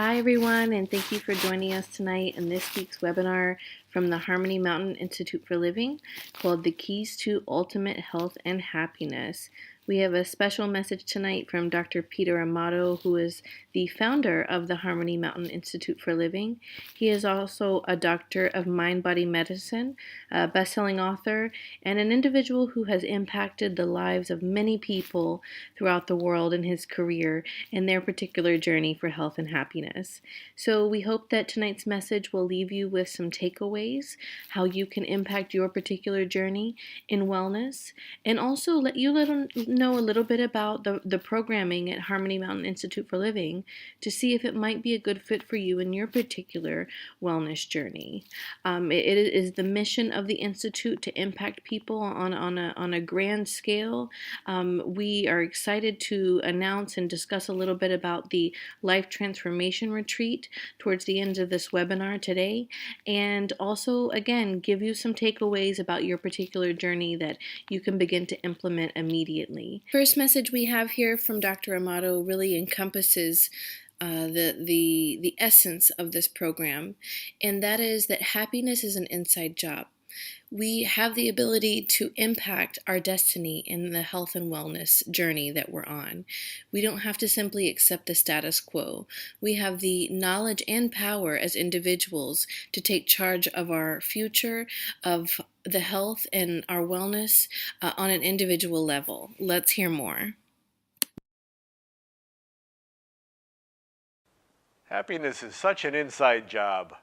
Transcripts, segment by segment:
Hi, everyone, and thank you for joining us tonight in this week's webinar from the Harmony Mountain Institute for Living called The Keys to Ultimate Health and Happiness. We have a special message tonight from Dr. Peter Amato, who is the founder of the Harmony Mountain Institute for Living. He is also a doctor of mind-body medicine, a best-selling author, and an individual who has impacted the lives of many people throughout the world in his career and their particular journey for health and happiness. So we hope that tonight's message will leave you with some takeaways, how you can impact your particular journey in wellness, and also let you know a little bit about the programming at Harmony Mountain Institute for Living to see if it might be a good fit for you in your particular wellness journey. It is the mission of the Institute to impact people on a grand scale. We are excited to announce and discuss a little bit about the Life Transformation Retreat towards the end of this webinar today, and also, again, give you some takeaways about your particular journey that you can begin to implement immediately. First message we have here from Dr. Amato really encompasses the essence of this program, and that is that happiness is an inside job. We have the ability to impact our destiny in the health and wellness journey that we're on. We don't have to simply accept the status quo. We have the knowledge and power as individuals to take charge of our future, of the health and our wellness on an individual level. Let's hear more. Happiness is such an inside job.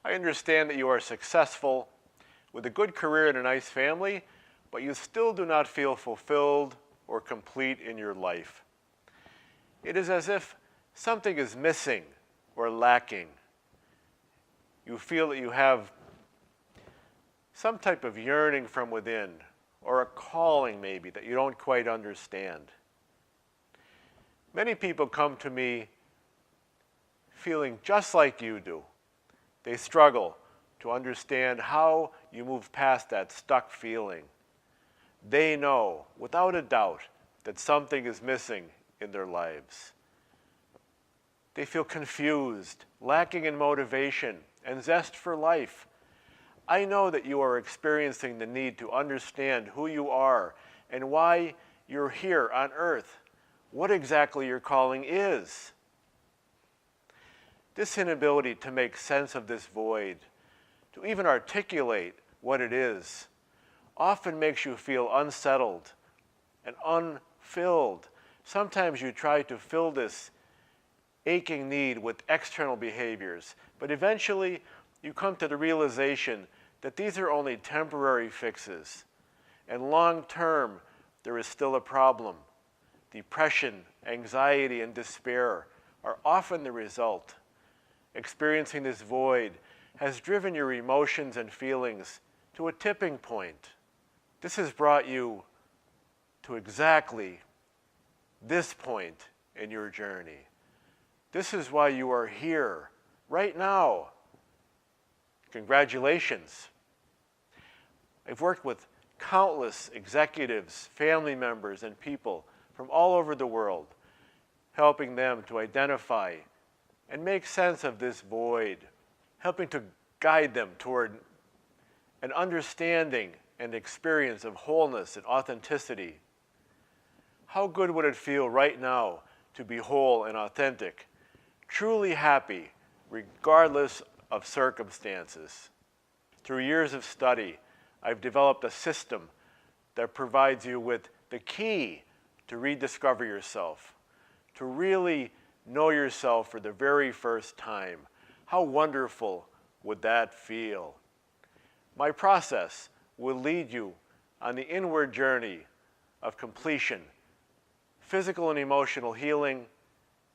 I understand that you are successful with a good career and a nice family, but you still do not feel fulfilled or complete in your life. It is as if something is missing or lacking. You feel that you have some type of yearning from within, or a calling maybe that you don't quite understand. Many people come to me feeling just like you do. They struggle to understand how you move past that stuck feeling. They know, without a doubt, that something is missing in their lives. They feel confused, lacking in motivation and zest for life. I know that you are experiencing the need to understand who you are and why you're here on earth, what exactly your calling is. This inability to make sense of this void, to even articulate what it is, often makes you feel unsettled and unfilled. Sometimes you try to fill this aching need with external behaviors, but eventually you come to the realization that these are only temporary fixes, and long term there is still a problem. Depression, anxiety, and despair are often the result. Experiencing this void has driven your emotions and feelings to a tipping point. This has brought you to exactly this point in your journey. This is why you are here right now. Congratulations. I've worked with countless executives, family members, and people from all over the world, helping them to identify and make sense of this void, helping to guide them toward an understanding and experience of wholeness and authenticity. How good would it feel right now to be whole and authentic, truly happy, regardless of circumstances? Through years of study, I've developed a system that provides you with the key to rediscover yourself, to really know yourself for the very first time. How wonderful would that feel? My process will lead you on the inward journey of completion, physical and emotional healing,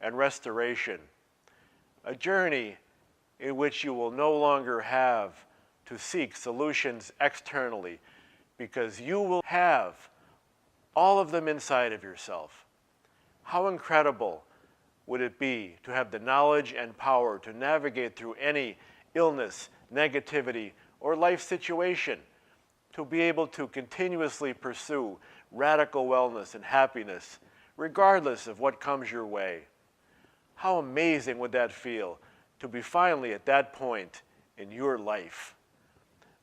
and restoration. A journey in which you will no longer have to seek solutions externally, because you will have all of them inside of yourself. How incredible would it be to have the knowledge and power to navigate through any illness, negativity, or life situation, to be able to continuously pursue radical wellness and happiness, regardless of what comes your way? How amazing would that feel to be finally at that point in your life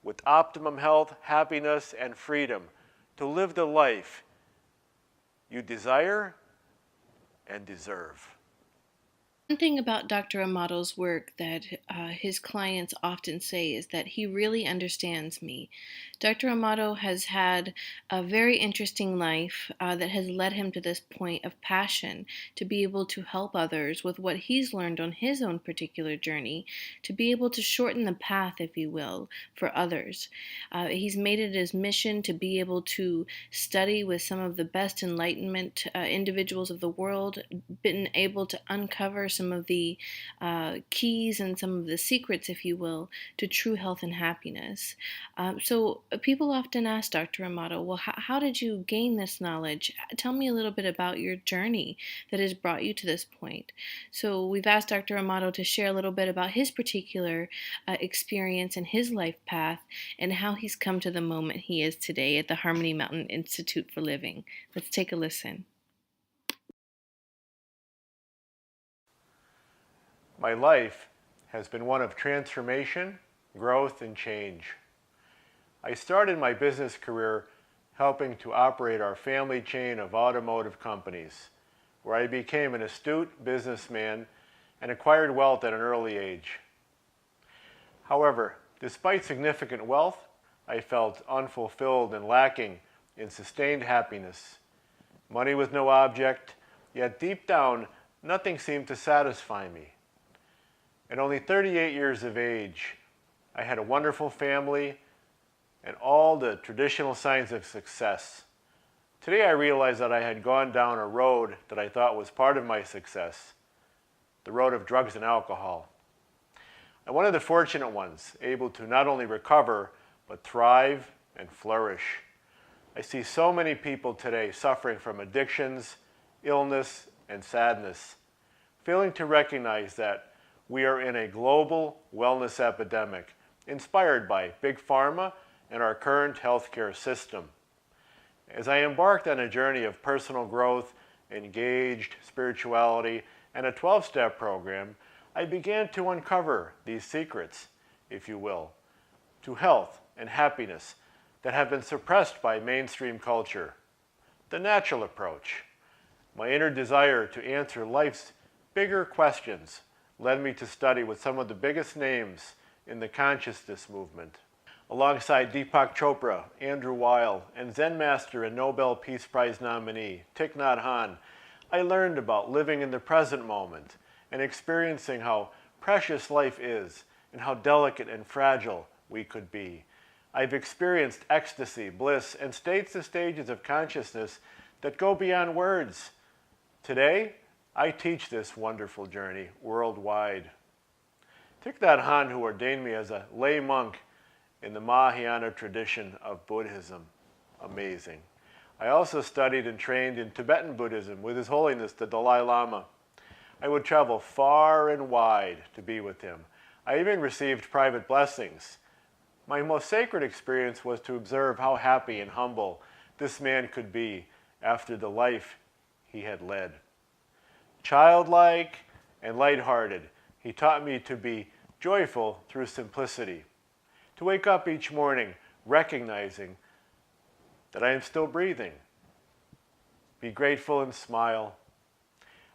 with optimum health, happiness, and freedom to live the life you desire and deserve. One thing about Dr. Amato's work that his clients often say is that he really understands me. Dr. Amato has had a very interesting life that has led him to this point of passion to be able to help others with what he's learned on his own particular journey, to be able to shorten the path, if you will, for others. He's made it his mission to be able to study with some of the best enlightenment individuals of the world, been able to uncover some of the keys and some of the secrets, if you will, to true health and happiness. So people often ask Dr. Amato, well, how did you gain this knowledge? Tell me a little bit about your journey that has brought you to this point. So we've asked Dr. Amato to share a little bit about his particular experience and his life path and how he's come to the moment he is today at the Harmony Mountain Institute for Living. Let's take a listen. My life has been one of transformation, growth, and change. I started my business career helping to operate our family chain of automotive companies, where I became an astute businessman and acquired wealth at an early age. However, despite significant wealth, I felt unfulfilled and lacking in sustained happiness. Money was no object, yet deep down, nothing seemed to satisfy me. At only 38 years of age, I had a wonderful family and all the traditional signs of success. Today I realized that I had gone down a road that I thought was part of my success, the road of drugs and alcohol. I'm one of the fortunate ones, able to not only recover, but thrive and flourish. I see so many people today suffering from addictions, illness, and sadness, failing to recognize that we are in a global wellness epidemic inspired by Big Pharma and our current healthcare system. As I embarked on a journey of personal growth, engaged spirituality, and a 12-step program, I began to uncover these secrets, if you will, to health and happiness that have been suppressed by mainstream culture. The natural approach, my inner desire to answer life's bigger questions, led me to study with some of the biggest names in the consciousness movement. Alongside Deepak Chopra, Andrew Weil, and Zen master and Nobel Peace Prize nominee Thich Nhat Hanh, I learned about living in the present moment and experiencing how precious life is and how delicate and fragile we could be. I've experienced ecstasy, bliss, and states and stages of consciousness that go beyond words. Today, I teach this wonderful journey worldwide. Thich Nhat Hanh, who ordained me as a lay monk in the Mahayana tradition of Buddhism. Amazing. I also studied and trained in Tibetan Buddhism with His Holiness the Dalai Lama. I would travel far and wide to be with him. I even received private blessings. My most sacred experience was to observe how happy and humble this man could be after the life he had led. Childlike and lighthearted, he taught me to be joyful through simplicity, to wake up each morning recognizing that I am still breathing, be grateful and smile.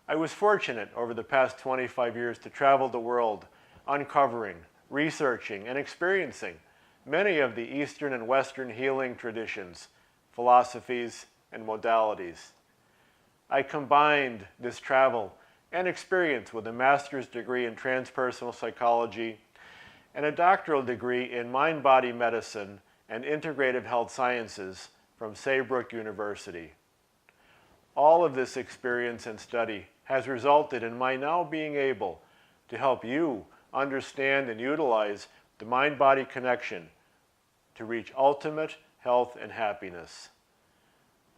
I was fortunate over the past 25 years to travel the world, uncovering, researching, and experiencing many of the Eastern and Western healing traditions, philosophies, and modalities. I combined this travel and experience with a master's degree in transpersonal psychology and a doctoral degree in mind-body medicine and integrative health sciences from Saybrook University. All of this experience and study has resulted in my now being able to help you understand and utilize the mind-body connection to reach ultimate health and happiness.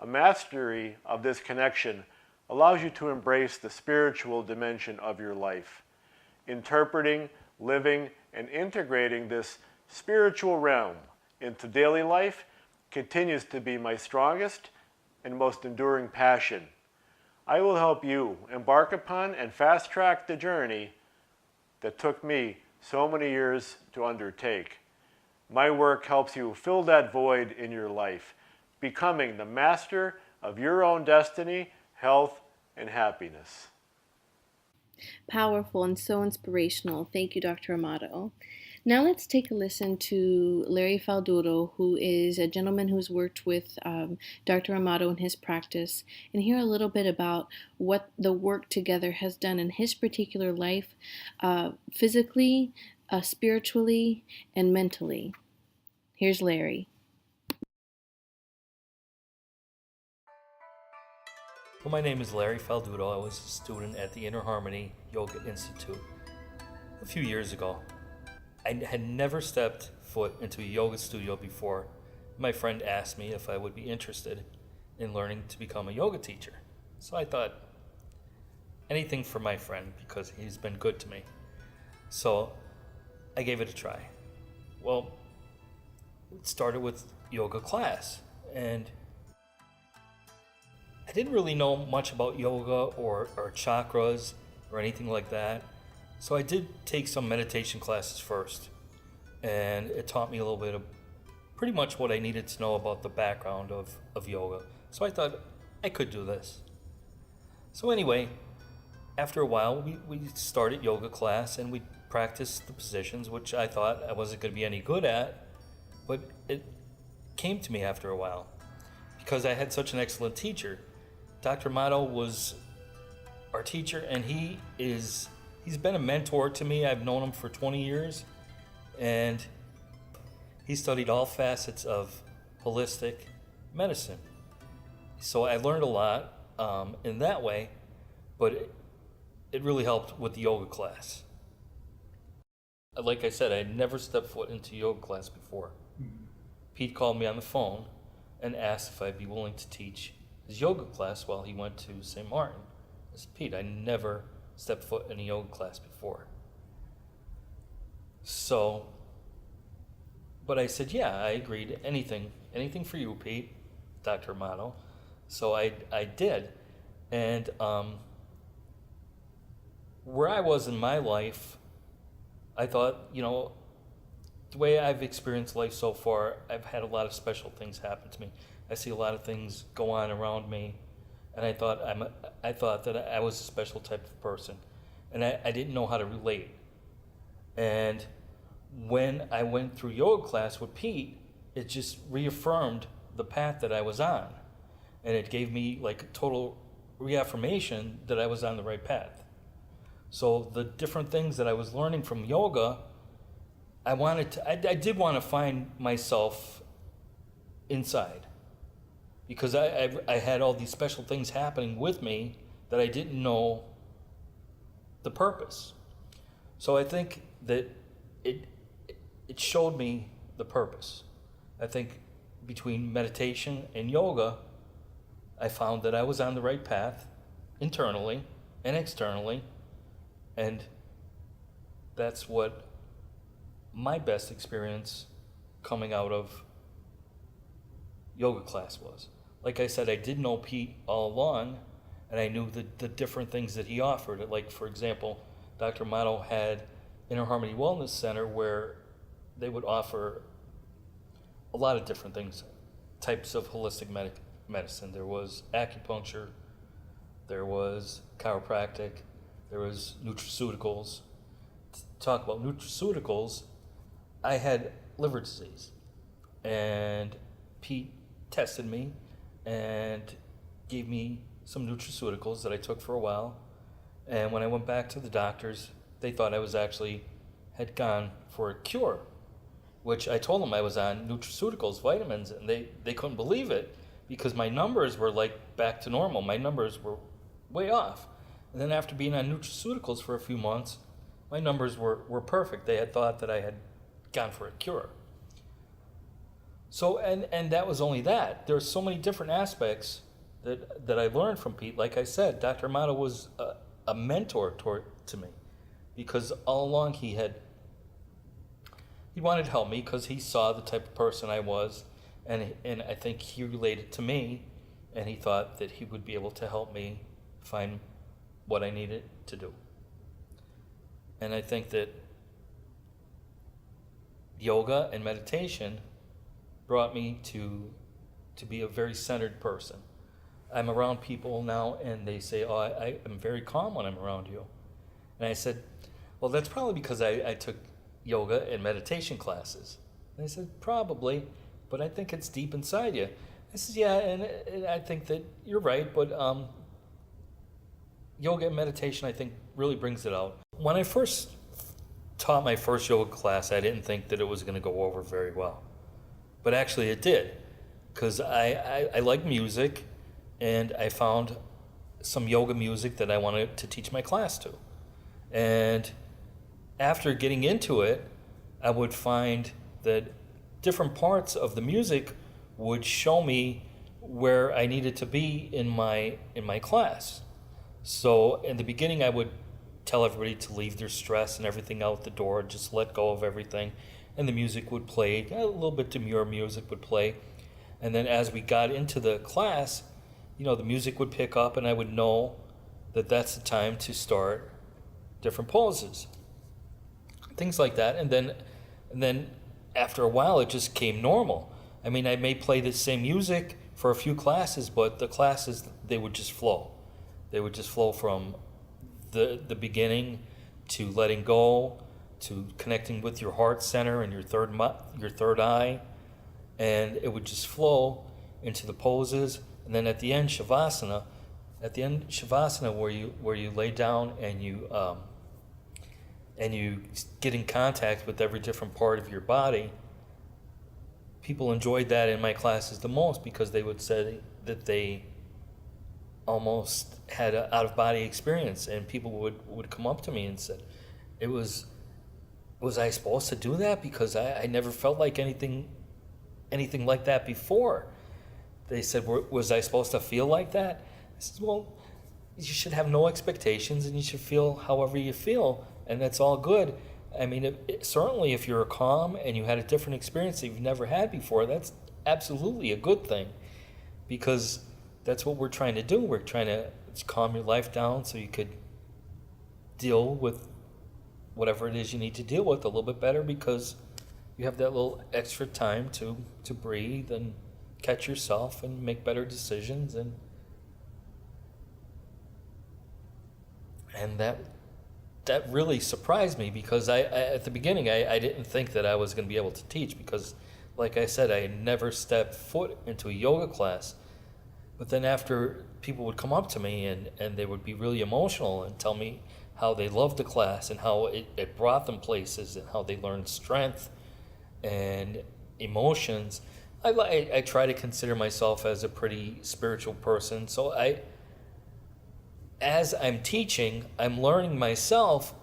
A mastery of this connection allows you to embrace the spiritual dimension of your life. Interpreting, living, and integrating this spiritual realm into daily life continues to be my strongest and most enduring passion. I will help you embark upon and fast track the journey that took me so many years to undertake. My work helps you fill that void in your life, becoming the master of your own destiny, health, and happiness. Powerful and so inspirational. Thank you, Dr. Amato. Now let's take a listen to Larry Falduro, who is a gentleman who's worked with Dr. Amato in his practice, and hear a little bit about what the work together has done in his particular life, physically, spiritually, and mentally. Here's Larry. Well, my name is Larry Falduro. I was a student at the Inner Harmony Yoga Institute a few years ago. I had never stepped foot into a yoga studio before. My friend asked me if I would be interested in learning to become a yoga teacher. So I thought, anything for my friend because he's been good to me. So I gave it a try. Well, it started with yoga class, and I didn't really know much about yoga or chakras or anything like that. So I did take some meditation classes first, and it taught me a little bit of pretty much what I needed to know about the background of yoga. So I thought I could do this. So anyway, after a while, we started yoga class and we practiced the positions, which I thought I wasn't going to be any good at, but it came to me after a while because I had such an excellent teacher. Dr. Amato was our teacher, and he's been a mentor to me. I've known him for 20 years, and he studied all facets of holistic medicine. So I learned a lot in that way, but it really helped with the yoga class. Like I said, I had never stepped foot into yoga class before. Pete called me on the phone and asked if I'd be willing to teach his yoga class while he went to St. Martin. I said, Pete, I never stepped foot in a yoga class before. So, but I said, yeah, I agreed. Anything for you, Pete, Dr. Amato. So I did. And where I was in my life, I thought, the way I've experienced life so far, I've had a lot of special things happen to me. I see a lot of things go on around me, and I thought that I was a special type of person, and I didn't know how to relate. And when I went through yoga class with Pete, it just reaffirmed the path that I was on, and it gave me like a total reaffirmation that I was on the right path. So the different things that I was learning from yoga, I did want to find myself inside, because I had all these special things happening with me that I didn't know the purpose. So I think that it showed me the purpose. I think between meditation and yoga, I found that I was on the right path internally and externally, and that's what my best experience coming out of yoga class was. Like I said, I did know Pete all along, and I knew the different things that he offered. Like, for example, Dr. Amato had Inner Harmony Wellness Center where they would offer a lot of different things, types of holistic medicine. There was acupuncture, there was chiropractic, there was nutraceuticals. To talk about nutraceuticals, I had liver disease, and Pete tested me and gave me some nutraceuticals that I took for a while. And when I went back to the doctors, they thought I was had gone for a cure, which I told them I was on nutraceuticals, vitamins, and they couldn't believe it because my numbers were like back to normal. My numbers were way off. And then after being on nutraceuticals for a few months, my numbers were perfect. They had thought that I had gone for a cure. So, and that was only that. There were so many different aspects that I learned from Pete. Like I said, Dr. Amato was a mentor to me, because all along he wanted to help me because he saw the type of person I was, and I think he related to me, and he thought that he would be able to help me find what I needed to do. And I think that yoga and meditation brought me to be a very centered person. I'm around people now and they say, oh, I am very calm when I'm around you. And I said, well, that's probably because I took yoga and meditation classes. And I said, probably, but I think it's deep inside you. I said, yeah, and I think that you're right, but yoga and meditation, I think, really brings it out. When I first taught my first yoga class, I didn't think that it was going to go over very well. But actually it did, because I like music, and I found some yoga music that I wanted to teach my class to. And after getting into it, I would find that different parts of the music would show me where I needed to be in my class. So in the beginning, I would tell everybody to leave their stress and everything out the door, just let go of everything, and the music would play, a little bit demure music would play. And then as we got into the class, the music would pick up, and I would know that that's the time to start different poses, things like that. And then after a while, it just came normal. I mean, I may play the same music for a few classes, but the classes, they would just flow. They would just flow from the beginning to letting go, to connecting with your heart center and your third eye, and it would just flow into the poses. And then at the end, Shavasana, where you lay down and you get in contact with every different part of your body. People enjoyed that in my classes the most, because they would say that they almost had an out-of-body experience, and people would come up to me and said, was I supposed to do that? Because I never felt like anything like that before. They said, was I supposed to feel like that? I said, well, you should have no expectations, and you should feel however you feel, and that's all good. I mean, certainly if you're calm and you had a different experience that you've never had before, that's absolutely a good thing, because that's what we're trying to do. We're trying to calm your life down so you could deal with whatever it is you need to deal with a little bit better, because you have that little extra time to breathe and catch yourself and make better decisions. And that really surprised me, because I at the beginning I didn't think that I was going to be able to teach, because like I said, I had never stepped foot into a yoga class. But then after, people would come up to me and they would be really emotional and tell me how they loved the class and how it brought them places and how they learned strength and emotions. I try to consider myself as a pretty spiritual person. So as I'm teaching, I'm learning myself,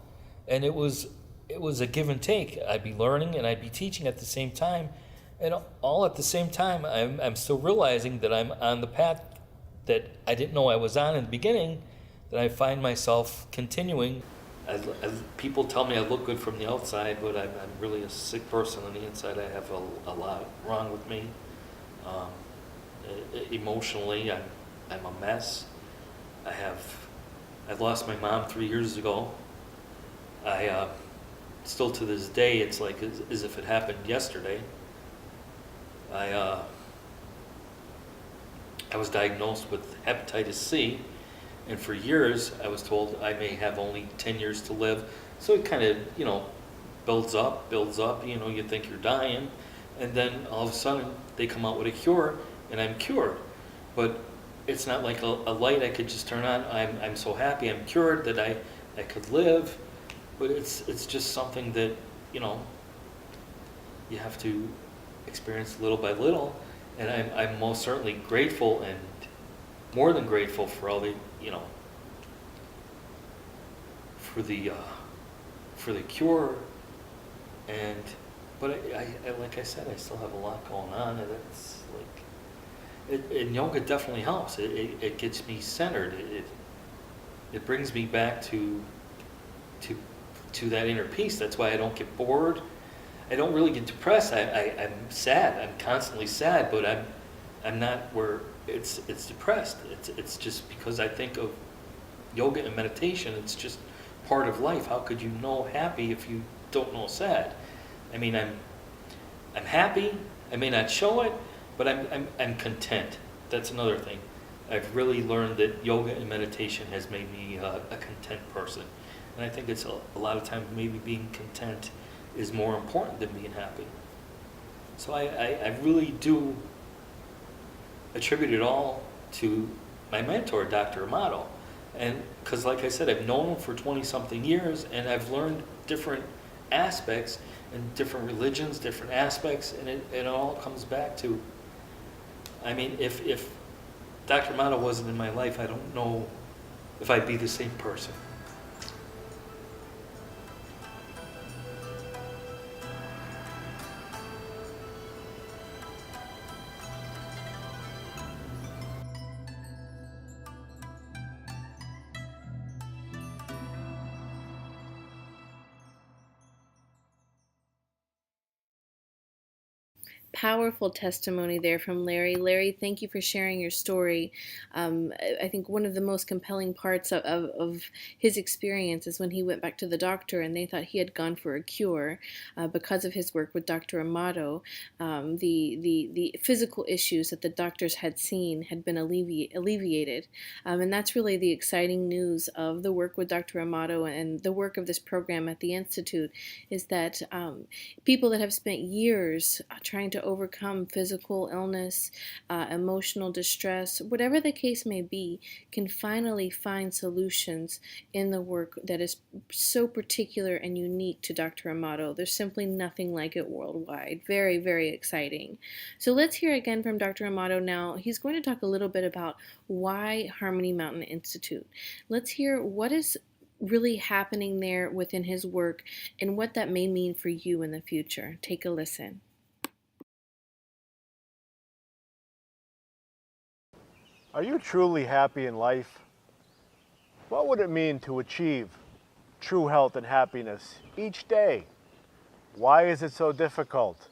and it was a give and take. I'd be learning and I'd be teaching at the same time. And all at the same time, I'm still realizing that I'm on the path that I didn't know I was on in the beginning, that I find myself continuing. People tell me I look good from the outside, but I'm really a sick person on the inside. I have a lot wrong with me. Emotionally, I'm a mess. I lost my mom 3 years ago. Still to this day, it's like as if it happened yesterday. I was diagnosed with hepatitis C, and for years I was told I may have only 10 years to live. So it kind of, builds up, you think you're dying, and then all of a sudden they come out with a cure, and I'm cured. But it's not like a light I could just turn on. I'm so happy I'm cured that I could live, but it's just something that, you have to experience little by little. And I'm most certainly grateful, and more than grateful, for all the, for the cure. But I like I said, I still have a lot going on, and it's like, and yoga definitely helps. It gets me centered. It brings me back to that inner peace. That's why I don't get bored. I don't really get depressed. I'm sad. I'm constantly sad, but I'm not where it's depressed. It's just because I think of yoga and meditation, it's just part of life. How could you know happy if you don't know sad? I mean, I'm happy. I may not show it, but I'm content. That's another thing. I've really learned that yoga and meditation has made me a content person. And I think it's a lot of times maybe being content is more important than being happy. So I really do attribute it all to my mentor, Dr. Amato. And because like I said, I've known him for 20-something years, and I've learned different aspects and different religions, different aspects, and it all comes back to, I mean, if Dr. Amato wasn't in my life, I don't know if I'd be the same person. Powerful testimony there from Larry. Larry, thank you for sharing your story. I think one of the most compelling parts of his experience is when he went back to the doctor and they thought he had gone for a cure because of his work with Dr. Amato. The physical issues that the doctors had seen had been alleviated. And that's really the exciting news of the work with Dr. Amato and the work of this program at the Institute, is that people that have spent years trying to overcome physical illness, emotional distress, whatever the case may be, can finally find solutions in the work that is so particular and unique to Dr. Amato. There's simply nothing like it worldwide. Very, very exciting. So let's hear again from Dr. Amato now. He's going to talk a little bit about why Harmony Mountain Institute. Let's hear what is really happening there within his work and what that may mean for you in the future. Take a listen. Are you truly happy in life? What would it mean to achieve true health and happiness each day? Why is it so difficult?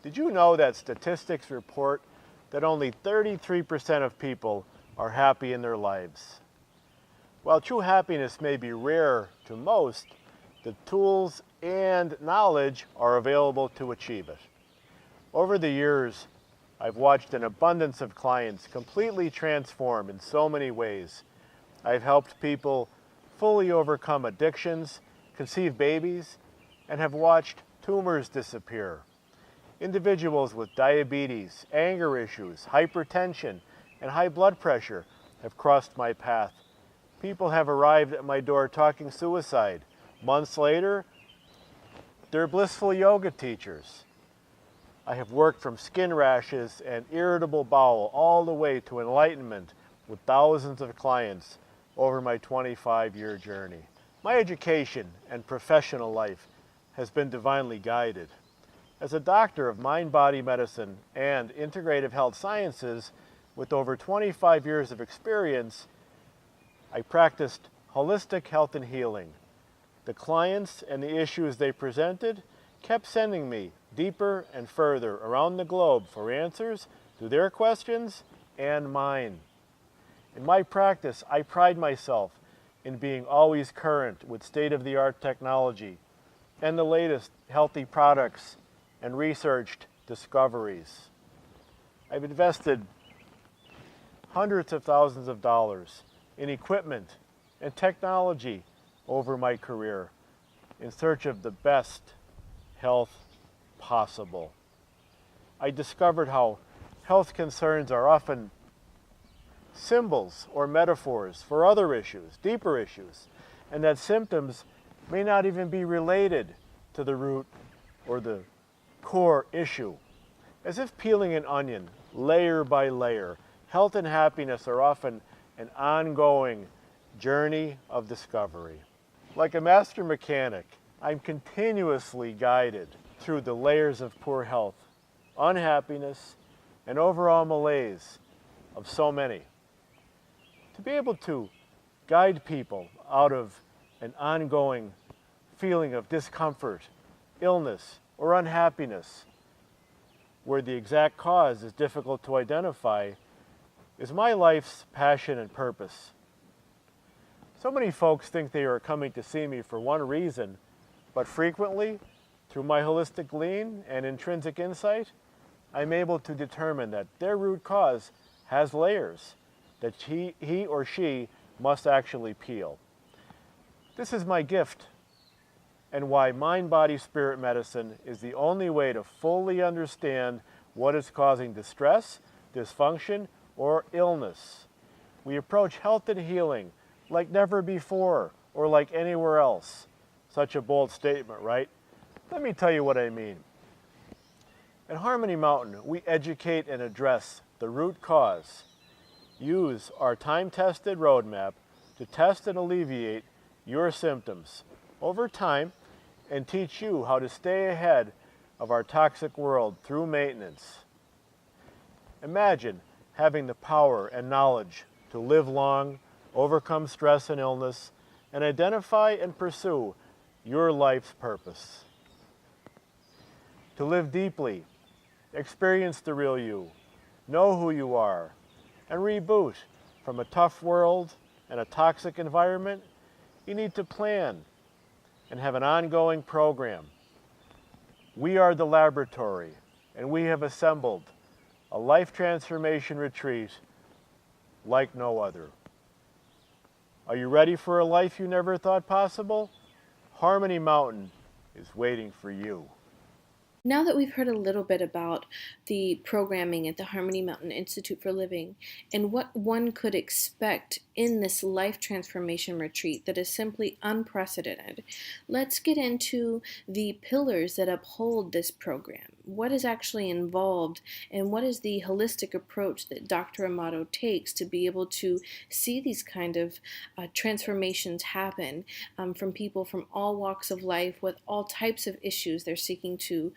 Did you know that statistics report that only 33% of people are happy in their lives? While true happiness may be rare to most, the tools and knowledge are available to achieve it. Over the years, I've watched an abundance of clients completely transform in so many ways. I've helped people fully overcome addictions, conceive babies, and have watched tumors disappear. Individuals with diabetes, anger issues, hypertension, and high blood pressure have crossed my path. People have arrived at my door talking suicide. Months later, they're blissful yoga teachers. I have worked from skin rashes and irritable bowel all the way to enlightenment with thousands of clients over my 25-year journey. My education and professional life has been divinely guided. As a doctor of mind-body medicine and integrative health sciences with over 25 years of experience, I practiced holistic health and healing. The clients and the issues they presented kept sending me deeper and further around the globe for answers to their questions and mine. In my practice, I pride myself in being always current with state-of-the-art technology and the latest healthy products and researched discoveries. I've invested hundreds of thousands of dollars in equipment and technology over my career in search of the best health possible. I discovered how health concerns are often symbols or metaphors for other issues, deeper issues, and that symptoms may not even be related to the root or the core issue. As if peeling an onion layer by layer, health and happiness are often an ongoing journey of discovery. Like a master mechanic, I'm continuously guided through the layers of poor health, unhappiness, and overall malaise of so many. To be able to guide people out of an ongoing feeling of discomfort, illness, or unhappiness, where the exact cause is difficult to identify, is my life's passion and purpose. So many folks think they are coming to see me for one reason, but frequently, through my holistic lean and intrinsic insight, I'm able to determine that their root cause has layers that he or she must actually peel. This is my gift, and why mind-body-spirit medicine is the only way to fully understand what is causing distress, dysfunction, or illness. We approach health and healing like never before or like anywhere else. Such a bold statement, right? Let me tell you what I mean. At Harmony Mountain, we educate and address the root cause. Use our time-tested roadmap to test and alleviate your symptoms over time and teach you how to stay ahead of our toxic world through maintenance. Imagine having the power and knowledge to live long, overcome stress and illness, and identify and pursue your life's purpose. To live deeply, experience the real you, know who you are, and reboot from a tough world and a toxic environment, you need to plan and have an ongoing program. We are the laboratory, and we have assembled a life transformation retreat like no other. Are you ready for a life you never thought possible? Harmony Mountain is waiting for you. Now that we've heard a little bit about the programming at the Harmony Mountain Institute for Living and what one could expect in this life transformation retreat that is simply unprecedented, let's get into the pillars that uphold this program. What is actually involved, and what is the holistic approach that Dr. Amato takes to be able to see these kind of transformations happen from people from all walks of life with all types of issues they're seeking to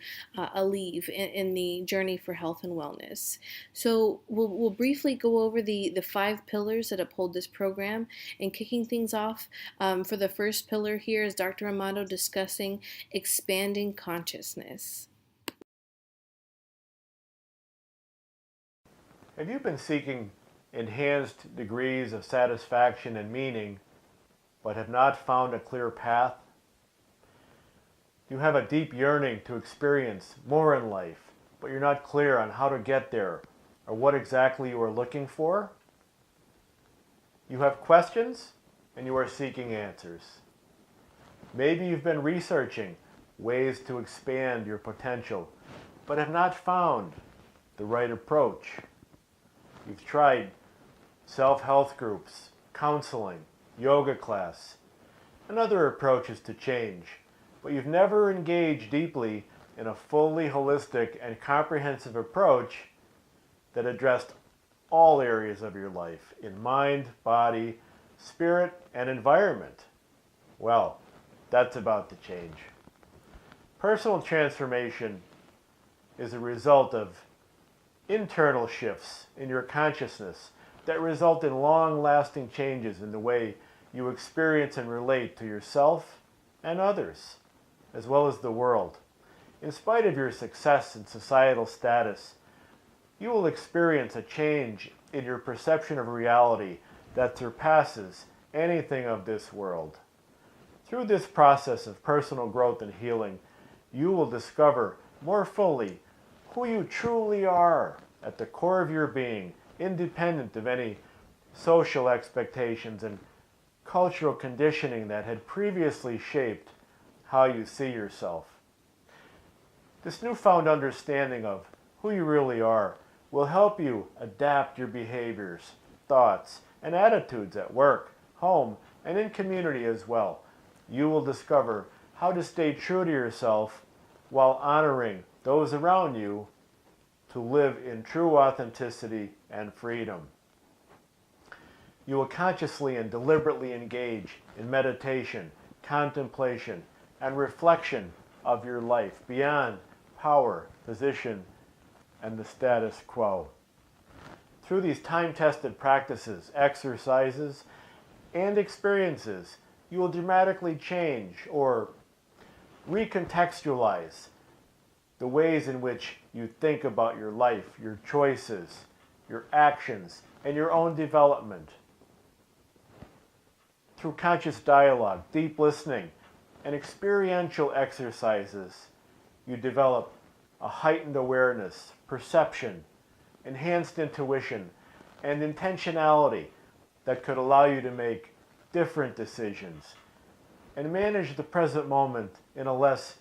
alleviate in the journey for health and wellness. So we'll briefly go over the 5 pillars that uphold this program, and kicking things off for the first pillar here is Dr. Amato discussing expanding consciousness. Have you been seeking enhanced degrees of satisfaction and meaning, but have not found a clear path? You have a deep yearning to experience more in life, but you're not clear on how to get there or what exactly you are looking for? You have questions and you are seeking answers. Maybe you've been researching ways to expand your potential, but have not found the right approach. You've tried self-health groups, counseling, yoga class, and other approaches to change, but you've never engaged deeply in a fully holistic and comprehensive approach that addressed all areas of your life in mind, body, spirit, and environment. Well, that's about to change. Personal transformation is a result of internal shifts in your consciousness that result in long-lasting changes in the way you experience and relate to yourself and others, as well as the world. In spite of your success and societal status, you will experience a change in your perception of reality that surpasses anything of this world. Through this process of personal growth and healing, you will discover more fully who you truly are at the core of your being, independent of any social expectations and cultural conditioning that had previously shaped how you see yourself. This newfound understanding of who you really are will help you adapt your behaviors, thoughts, and attitudes at work, home, and in community as well. You will discover how to stay true to yourself while honoring those around you to live in true authenticity and freedom. You will consciously and deliberately engage in meditation, contemplation, and reflection of your life beyond power, position, and the status quo. Through these time-tested practices, exercises, and experiences, you will dramatically change or recontextualize the ways in which you think about your life, your choices, your actions, and your own development. Through conscious dialogue, deep listening, and experiential exercises, you develop a heightened awareness, perception, enhanced intuition, and intentionality that could allow you to make different decisions and manage the present moment in a less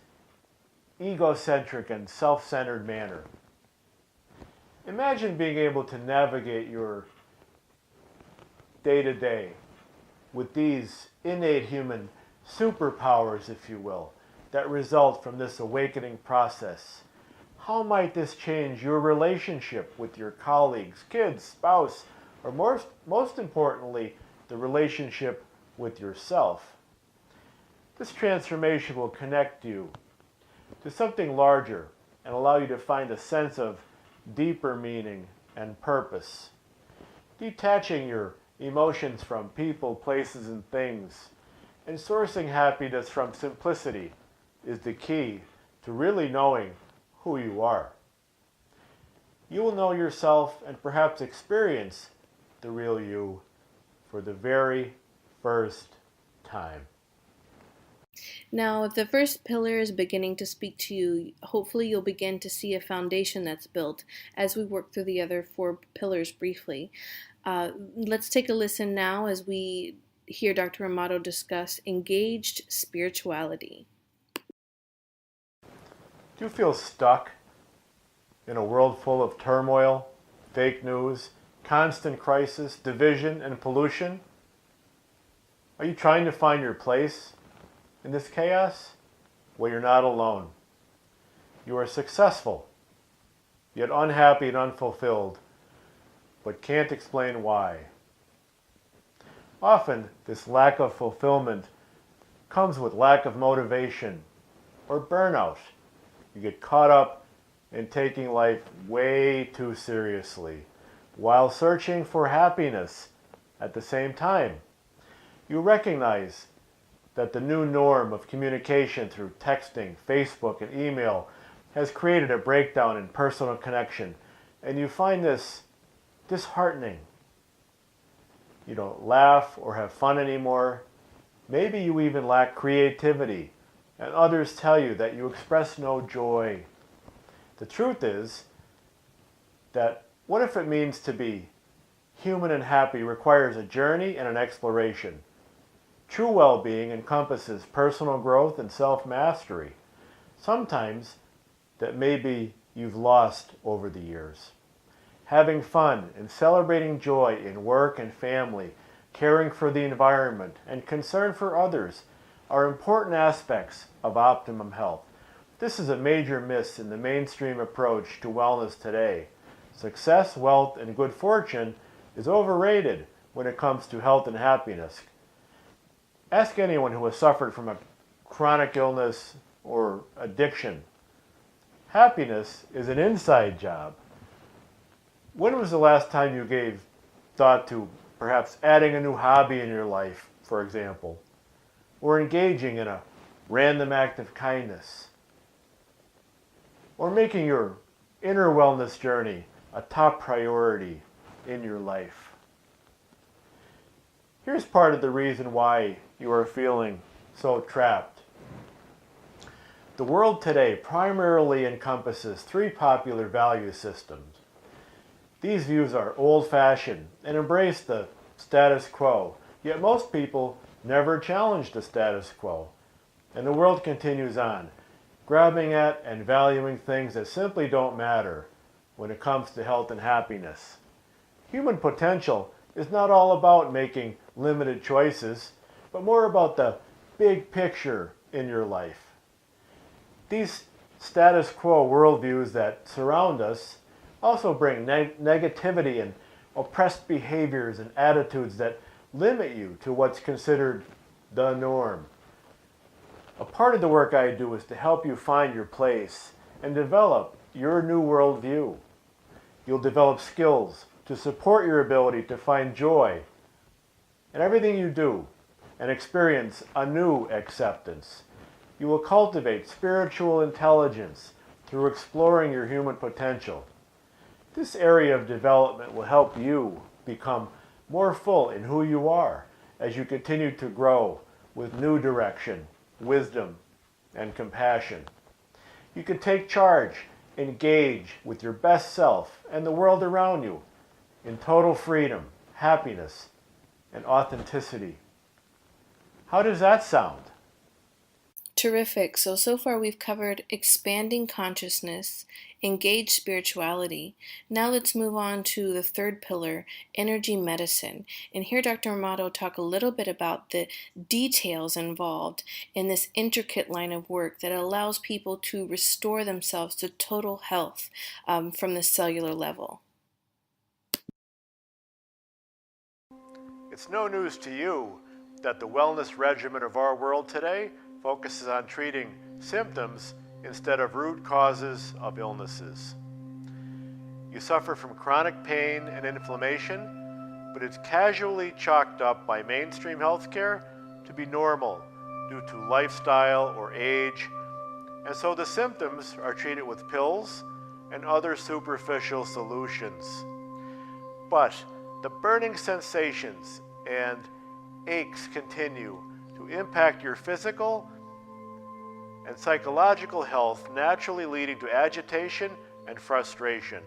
egocentric and self-centered manner. Imagine being able to navigate your day-to-day with these innate human superpowers, if you will, that result from this awakening process. How might this change your relationship with your colleagues, kids, spouse, or most importantly, the relationship with yourself? This transformation will connect you to something larger and allow you to find a sense of deeper meaning and purpose. Detaching your emotions from people, places, and things, and sourcing happiness from simplicity is the key to really knowing who you are. You will know yourself and perhaps experience the real you for the very first time. Now, if the first pillar is beginning to speak to you, hopefully you'll begin to see a foundation that's built as we work through the other 4 pillars briefly. Let's take a listen now as we hear Dr. Amato discuss engaged spirituality. Do you feel stuck in a world full of turmoil, fake news, constant crisis, division, and pollution? Are you trying to find your place in this chaos? Well, you're not alone. You are successful, yet unhappy and unfulfilled, but can't explain why. Often, this lack of fulfillment comes with lack of motivation or burnout. You get caught up in taking life way too seriously while searching for happiness at the same time. You recognize that the new norm of communication through texting, Facebook, and email has created a breakdown in personal connection, and you find this disheartening. You don't laugh or have fun anymore. Maybe you even lack creativity, and others tell you that you express no joy. The truth is that what if it means to be human and happy requires a journey and an exploration. True well-being encompasses personal growth and self-mastery. Sometimes that maybe you've lost over the years. Having fun and celebrating joy in work and family, caring for the environment, and concern for others are important aspects of optimum health. This is a major miss in the mainstream approach to wellness today. Success, wealth, and good fortune is overrated when it comes to health and happiness. Ask anyone who has suffered from a chronic illness or addiction. Happiness is an inside job. When was the last time you gave thought to perhaps adding a new hobby in your life, for example, or engaging in a random act of kindness, or making your inner wellness journey a top priority in your life? Here's part of the reason why you are feeling so trapped. The world today primarily encompasses 3 popular value systems. These views are old-fashioned and embrace the status quo, yet most people never challenge the status quo. And the world continues on, grabbing at and valuing things that simply don't matter when it comes to health and happiness. Human potential is not all about making limited choices, but more about the big picture in your life. These status quo worldviews that surround us also bring negativity and oppressed behaviors and attitudes that limit you to what's considered the norm. A part of the work I do is to help you find your place and develop your new worldview. You'll develop skills to support your ability to find joy in everything you do and experience a new acceptance. You will cultivate spiritual intelligence through exploring your human potential. This area of development will help you become more full in who you are as you continue to grow with new direction, wisdom, and compassion. You can take charge, engage with your best self and the world around you in total freedom, happiness, and authenticity. How does that sound? Terrific. So far we've covered expanding consciousness, engaged spirituality. Now let's move on to the third pillar, energy medicine. And here Dr. Amato talk a little bit about the details involved in this intricate line of work that allows people to restore themselves to total health from the cellular level. It's no news to you that the wellness regimen of our world today focuses on treating symptoms instead of root causes of illnesses. You suffer from chronic pain and inflammation, but it's casually chalked up by mainstream healthcare to be normal due to lifestyle or age, and so the symptoms are treated with pills and other superficial solutions. But the burning sensations and aches continue to impact your physical and psychological health, naturally leading to agitation and frustration.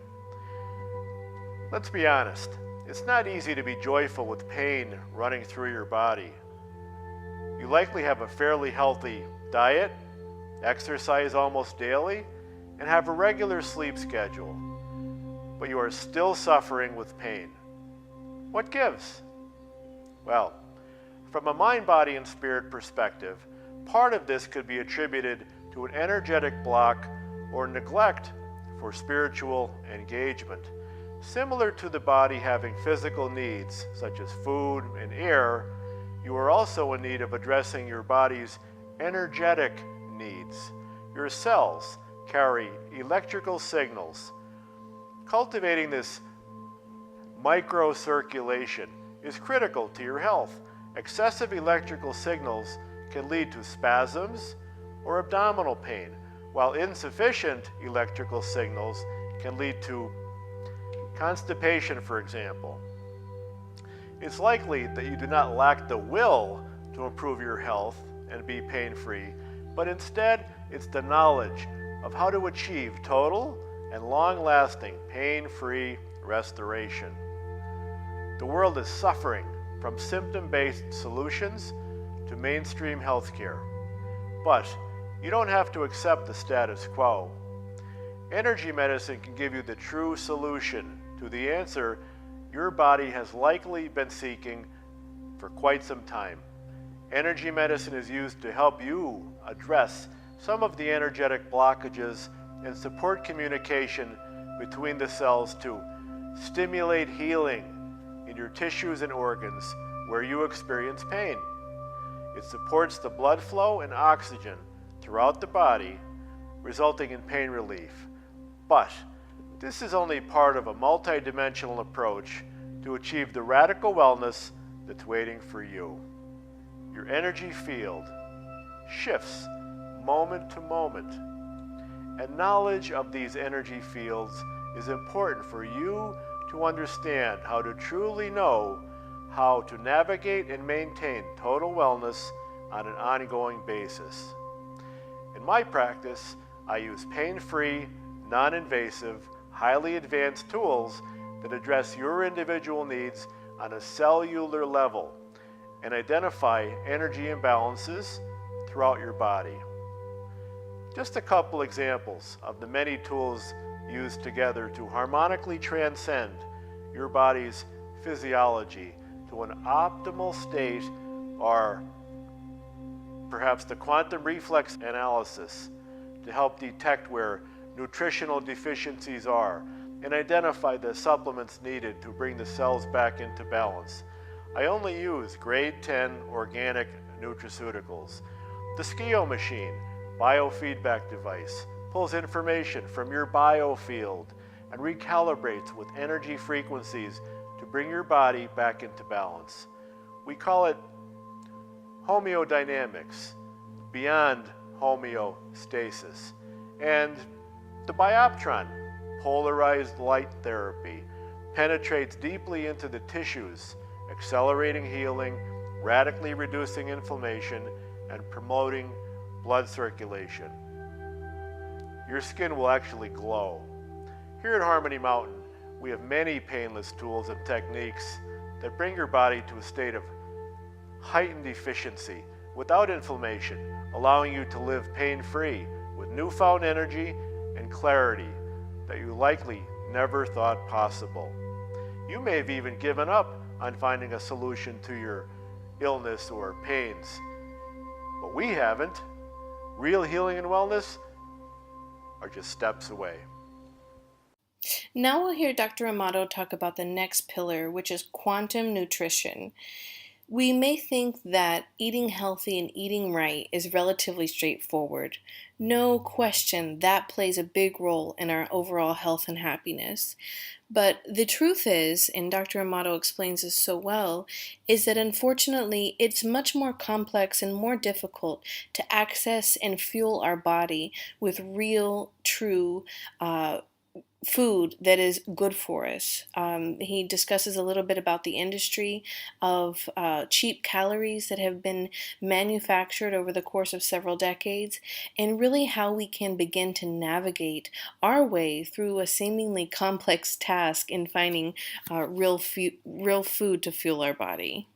Let's be honest, it's not easy to be joyful with pain running through your body. You likely have a fairly healthy diet, exercise almost daily, and have a regular sleep schedule, but you are still suffering with pain. What gives? Well, from a mind, body, and spirit perspective, part of this could be attributed to an energetic block or neglect for spiritual engagement. Similar to the body having physical needs such as food and air, you are also in need of addressing your body's energetic needs. Your cells carry electrical signals. Cultivating this microcirculation is critical to your health. Excessive electrical signals can lead to spasms or abdominal pain, while insufficient electrical signals can lead to constipation, for example. It's likely that you do not lack the will to improve your health and be pain-free, but instead it's the knowledge of how to achieve total and long-lasting pain-free restoration. The world is suffering from symptom-based solutions to mainstream healthcare. But you don't have to accept the status quo. Energy medicine can give you the true solution to the answer your body has likely been seeking for quite some time. Energy medicine is used to help you address some of the energetic blockages and support communication between the cells to stimulate healing in your tissues and organs where you experience pain. It supports the blood flow and oxygen throughout the body, resulting in pain relief. But this is only part of a multidimensional approach to achieve the radical wellness that's waiting for you. Your energy field shifts moment to moment, and knowledge of these energy fields is important for you to understand how to truly know how to navigate and maintain total wellness on an ongoing basis. In my practice, I use pain-free, non-invasive, highly advanced tools that address your individual needs on a cellular level and identify energy imbalances throughout your body. Just a couple examples of the many tools used together to harmonically transcend your body's physiology to an optimal state are perhaps the quantum reflex analysis to help detect where nutritional deficiencies are and identify the supplements needed to bring the cells back into balance. I only use grade 10 organic nutraceuticals. The Skio machine, biofeedback device, pulls information from your biofield and recalibrates with energy frequencies to bring your body back into balance. We call it homeodynamics, beyond homeostasis. And the Bioptron, polarized light therapy, penetrates deeply into the tissues, accelerating healing radically reducing inflammation and promoting blood circulation. Your skin will actually glow. Here at Harmony Mountain, we have many painless tools and techniques that bring your body to a state of heightened efficiency without inflammation, allowing you to live pain-free with newfound energy and clarity that you likely never thought possible. You may have even given up on finding a solution to your illness or pains, but we haven't. Real healing and wellness are just steps away. Now we'll hear Dr. Amato talk about the next pillar, which is quantum nutrition. We may think that eating healthy and eating right is relatively straightforward. No question, that plays a big role in our overall health and happiness. But the truth is, and Dr. Amato explains this so well, is that unfortunately it's much more complex and more difficult to access and fuel our body with real, true food that is good for us. He discusses a little bit about the industry of cheap calories that have been manufactured over the course of several decades, and really how we can begin to navigate our way through a seemingly complex task in finding real food to fuel our body.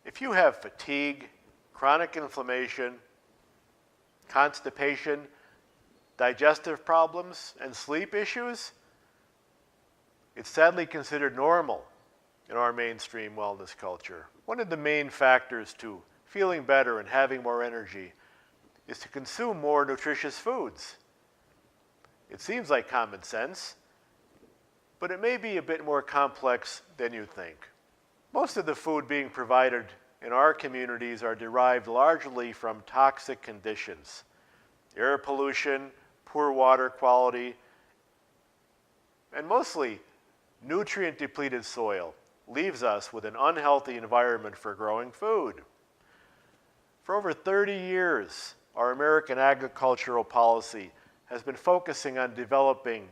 If you have fatigue, chronic inflammation, constipation, digestive problems, and sleep issues, it's sadly considered normal in our mainstream wellness culture. One of the main factors to feeling better and having more energy is to consume more nutritious foods. It seems like common sense, but it may be a bit more complex than you think. Most of the food being provided in our communities are derived largely from toxic conditions. Air pollution, poor water quality, and mostly nutrient-depleted soil leaves us with an unhealthy environment for growing food. For over 30 years, our American agricultural policy has been focusing on developing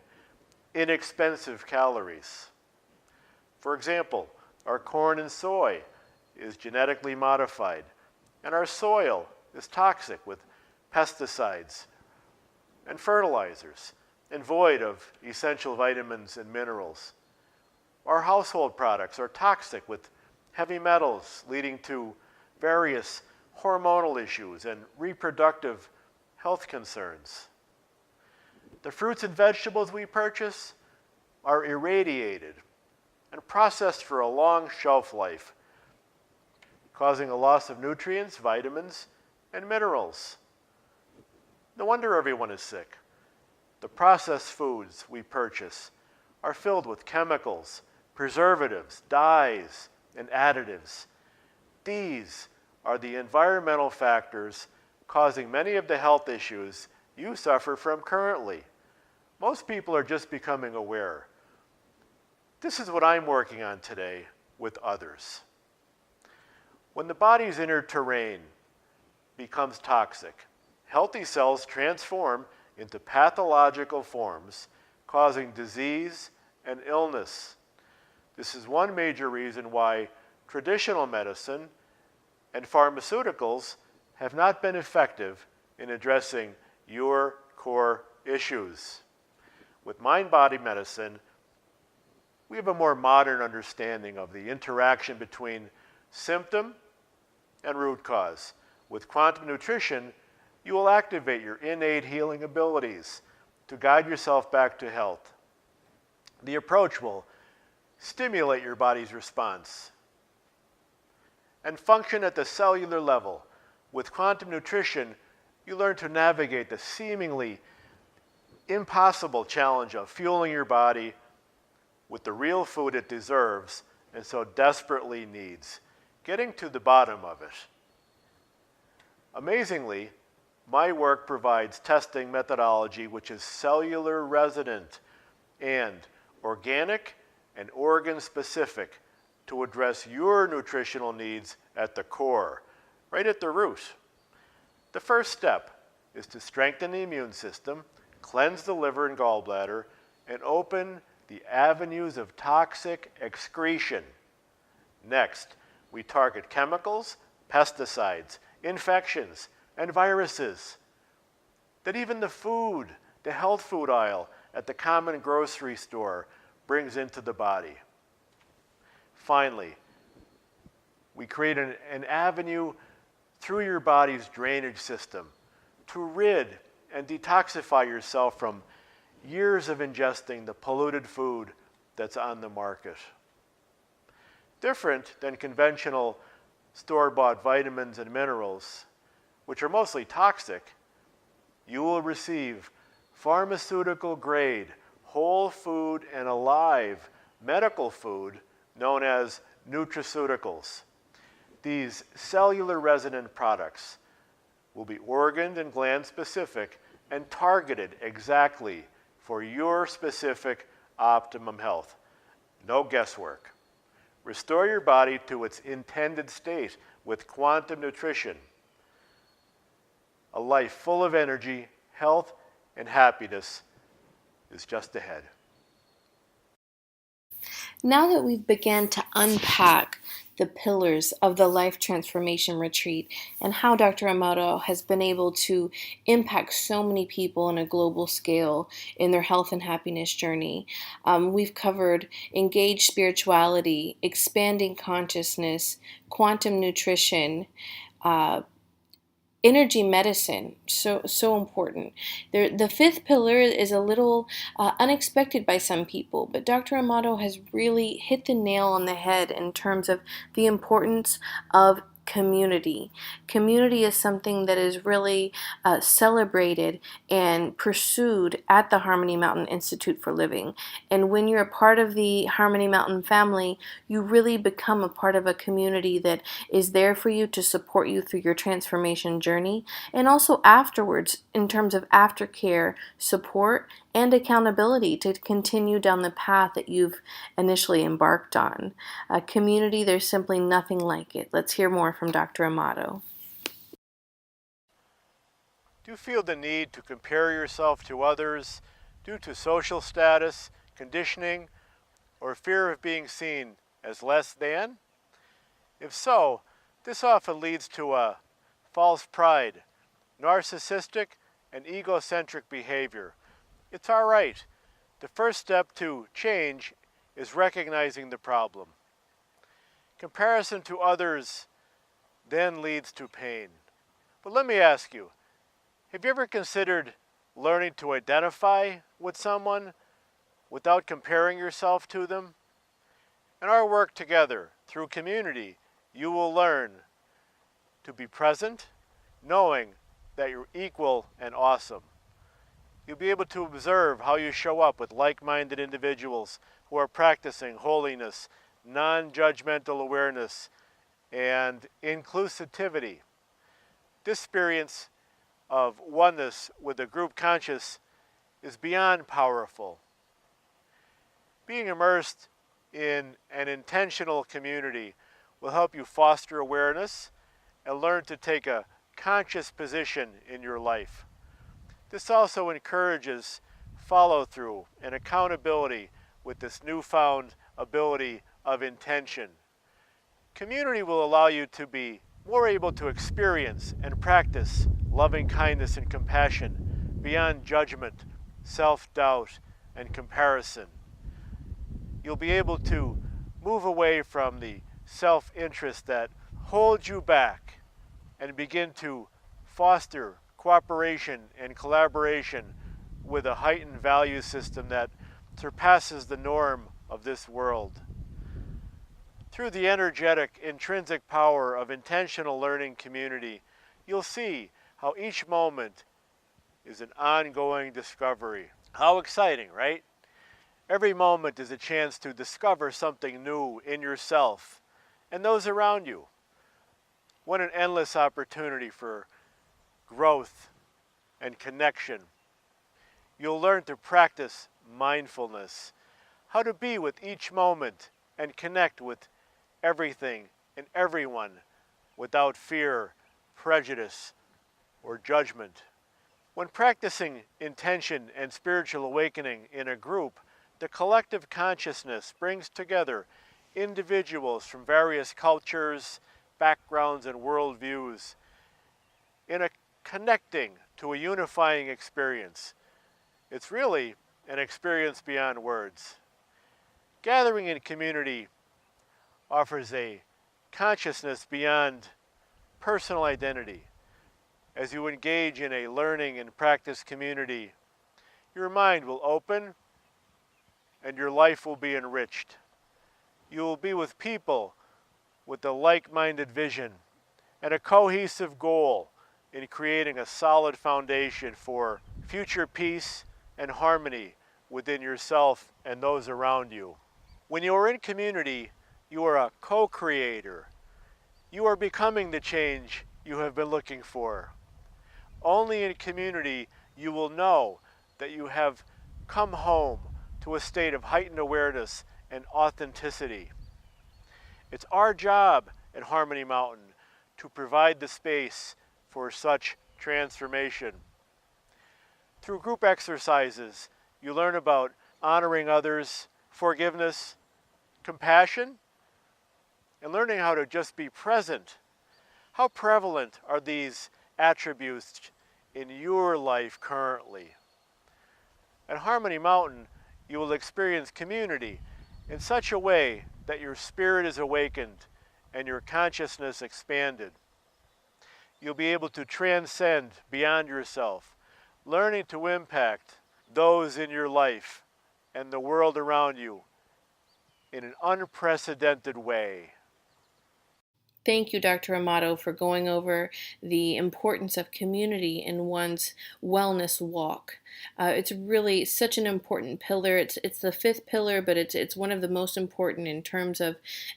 inexpensive calories. For example, our corn and soy is genetically modified, and our soil is toxic with pesticides and fertilizers and void of essential vitamins and minerals. Our household products are toxic with heavy metals, leading to various hormonal issues and reproductive health concerns. The fruits and vegetables we purchase are irradiated and processed for a long shelf life, causing a loss of nutrients, vitamins, and minerals. No wonder everyone is sick. The processed foods we purchase are filled with chemicals, preservatives, dyes, and additives. These are the environmental factors causing many of the health issues you suffer from currently. Most people are just becoming aware. This is what I'm working on today with others. When the body's inner terrain becomes toxic, healthy cells transform into pathological forms, causing disease and illness. This is one major reason why traditional medicine and pharmaceuticals have not been effective in addressing your core issues. With mind-body medicine, we have a more modern understanding of the interaction between symptom and root cause. With quantum nutrition, you will activate your innate healing abilities to guide yourself back to health. The approach will stimulate your body's response and function at the cellular level. With quantum nutrition, you learn to navigate the seemingly impossible challenge of fueling your body with the real food it deserves and so desperately needs, getting to the bottom of it. Amazingly, my work provides testing methodology which is cellular resident and organic and organ specific to address your nutritional needs at the core, right at the root. The first step is to strengthen the immune system, cleanse the liver and gallbladder, and open the avenues of toxic excretion. Next, we target chemicals, pesticides, infections, and viruses that even the health food aisle at the common grocery store brings into the body. Finally, we create an avenue through your body's drainage system to rid and detoxify yourself from years of ingesting the polluted food that's on the market. Different than conventional store-bought vitamins and minerals, which are mostly toxic, you will receive pharmaceutical-grade, whole food and alive medical food known as nutraceuticals. These cellular resonant products will be organ and gland specific and targeted exactly for your specific optimum health. No guesswork. Restore your body to its intended state with quantum nutrition. A life full of energy, health, and happiness is just ahead. Now that we've begun to unpack the pillars of the Life Transformation Retreat and how Dr. Amato has been able to impact so many people on a global scale in their health and happiness journey, we've covered engaged spirituality, expanding consciousness, quantum nutrition, energy medicine, so important. The fifth pillar is a little unexpected by some people, but Dr. Amato has really hit the nail on the head in terms of the importance of community. Community is something that is really celebrated and pursued at the Harmony Mountain Institute for Living. And when you're a part of the Harmony Mountain family, you really become a part of a community that is there for you to support you through your transformation journey, and also afterwards in terms of aftercare support and accountability to continue down the path that you've initially embarked on. A community, there's simply nothing like it. Let's hear more from Dr. Amato. Do you feel the need to compare yourself to others due to social status, conditioning, or fear of being seen as less than? If so, this often leads to a false pride, narcissistic, and egocentric behavior. It's all right. The first step to change is recognizing the problem. Comparison to others then leads to pain. But let me ask you, have you ever considered learning to identify with someone without comparing yourself to them? In our work together, through community, you will learn to be present, knowing that you're equal and awesome. You'll be able to observe how you show up with like-minded individuals who are practicing holiness, non-judgmental awareness, and inclusivity. This experience of oneness with the group conscious is beyond powerful. Being immersed in an intentional community will help you foster awareness and learn to take a conscious position in your life. This also encourages follow-through and accountability with this newfound ability of intention. Community will allow you to be more able to experience and practice loving kindness and compassion beyond judgment, self-doubt, and comparison. You'll be able to move away from the self-interest that holds you back and begin to foster cooperation and collaboration with a heightened value system that surpasses the norm of this world. Through the energetic, intrinsic power of intentional learning community, you'll see how each moment is an ongoing discovery. How exciting, right? Every moment is a chance to discover something new in yourself and those around you. What an endless opportunity for growth and connection. You'll learn to practice mindfulness, how to be with each moment and connect with everything and everyone without fear, prejudice, or judgment. When practicing intention and spiritual awakening in a group, The collective consciousness brings together individuals from various cultures, backgrounds, and worldviews in a connecting to a unifying experience. It's really an experience beyond words. Gathering in community offers a consciousness beyond personal identity. As you engage in a learning and practice community, your mind will open and your life will be enriched. You will be with people with a like-minded vision and a cohesive goal in creating a solid foundation for future peace and harmony within yourself and those around you. When you are in community, you are a co-creator. You are becoming the change you have been looking for. Only in community you will know that you have come home to a state of heightened awareness and authenticity. It's our job at Harmony Mountain to provide the space for such transformation. Through group exercises, you learn about honoring others, forgiveness, compassion, and learning how to just be present. How prevalent are these attributes in your life currently? At Harmony Mountain, you will experience community in such a way that your spirit is awakened and your consciousness expanded. You'll be able to transcend beyond yourself, learning to impact those in your life and the world around you in an unprecedented way. Thank you, Dr. Amato, for going over the importance of community in one's wellness walk. It's really such an important pillar. It's the fifth pillar, but it's one of the most important in terms of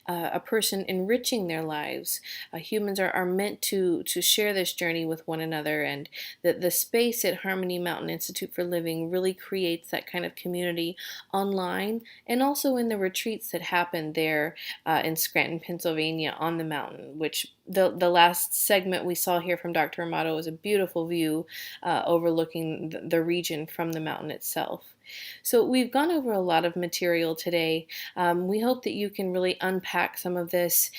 a person enriching their lives. Humans are meant to share this journey with one another, and the space at Harmony Mountain Institute for Living really creates that kind of community online and also in the retreats that happen there in Scranton, Pennsylvania on the mountain, which the last segment we saw here from Dr. Amato was a beautiful view overlooking the region from the mountain itself. So we've gone over a lot of material today. We hope that you can really unpack some of this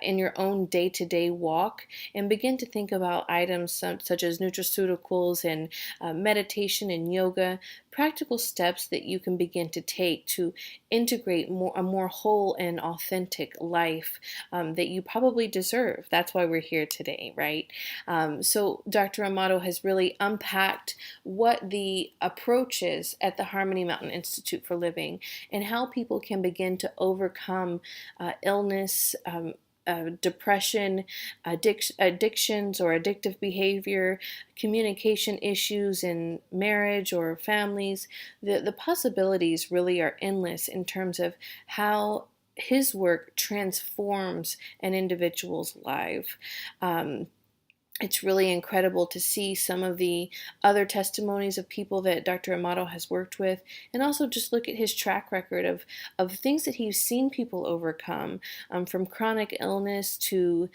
in your own day-to-day walk and begin to think about items such as nutraceuticals and meditation and yoga, practical steps that you can begin to take to integrate a more whole and authentic life that you probably deserve. That's why we're here today, right? So Dr. Amato has really unpacked what the approach is at the Harmony Mountain Institute for Living and how people can begin to overcome illness, depression, addictions or addictive behavior, communication issues in marriage or families. The possibilities really are endless in terms of how his work transforms an individual's life. It's really incredible to see some of the other testimonies of people that Dr. Amato has worked with, and also just look at his track record of things that he's seen people overcome, from chronic illness to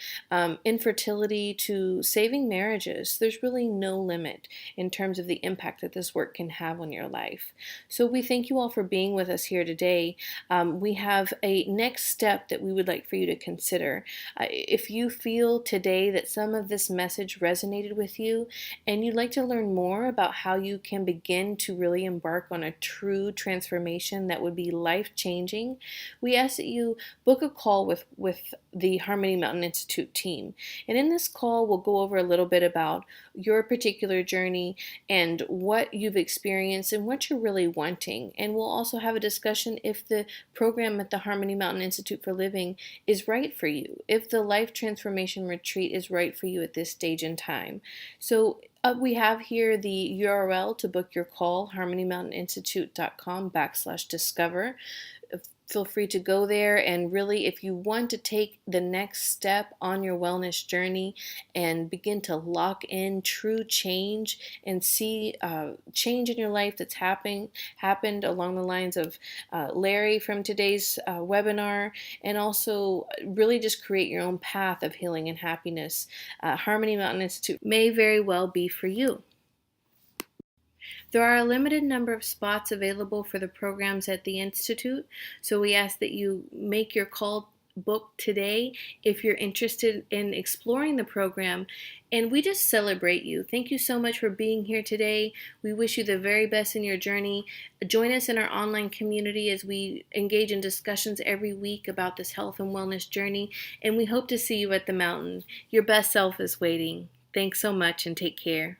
infertility to saving marriages. There's really no limit in terms of the impact that this work can have on your life. So we thank you all for being with us here today. We have a next step that we would like for you to consider. If you feel today that some of this message resonated with you and you'd like to learn more about how you can begin to really embark on a true transformation that would be life-changing, we ask that you book a call with the Harmony Mountain Institute team. And in this call, we'll go over a little bit about your particular journey and what you've experienced and what you're really wanting. And we'll also have a discussion if the program at the Harmony Mountain Institute for Living is right for you, if the Life Transformation Retreat is right for you at this stage in time. So we have here the URL to book your call, harmonymountaininstitute.com/discover. Feel free to go there, and really, if you want to take the next step on your wellness journey and begin to lock in true change and see change in your life that's happened along the lines of Larry from today's webinar, and also really just create your own path of healing and happiness, Harmony Mountain Institute may very well be for you. There are a limited number of spots available for the programs at the Institute, so we ask that you make your call book today if you're interested in exploring the program. And we just celebrate you. Thank you so much for being here today. We wish you the very best in your journey. Join us in our online community as we engage in discussions every week about this health and wellness journey. And we hope to see you at the mountain. Your best self is waiting. Thanks so much and take care.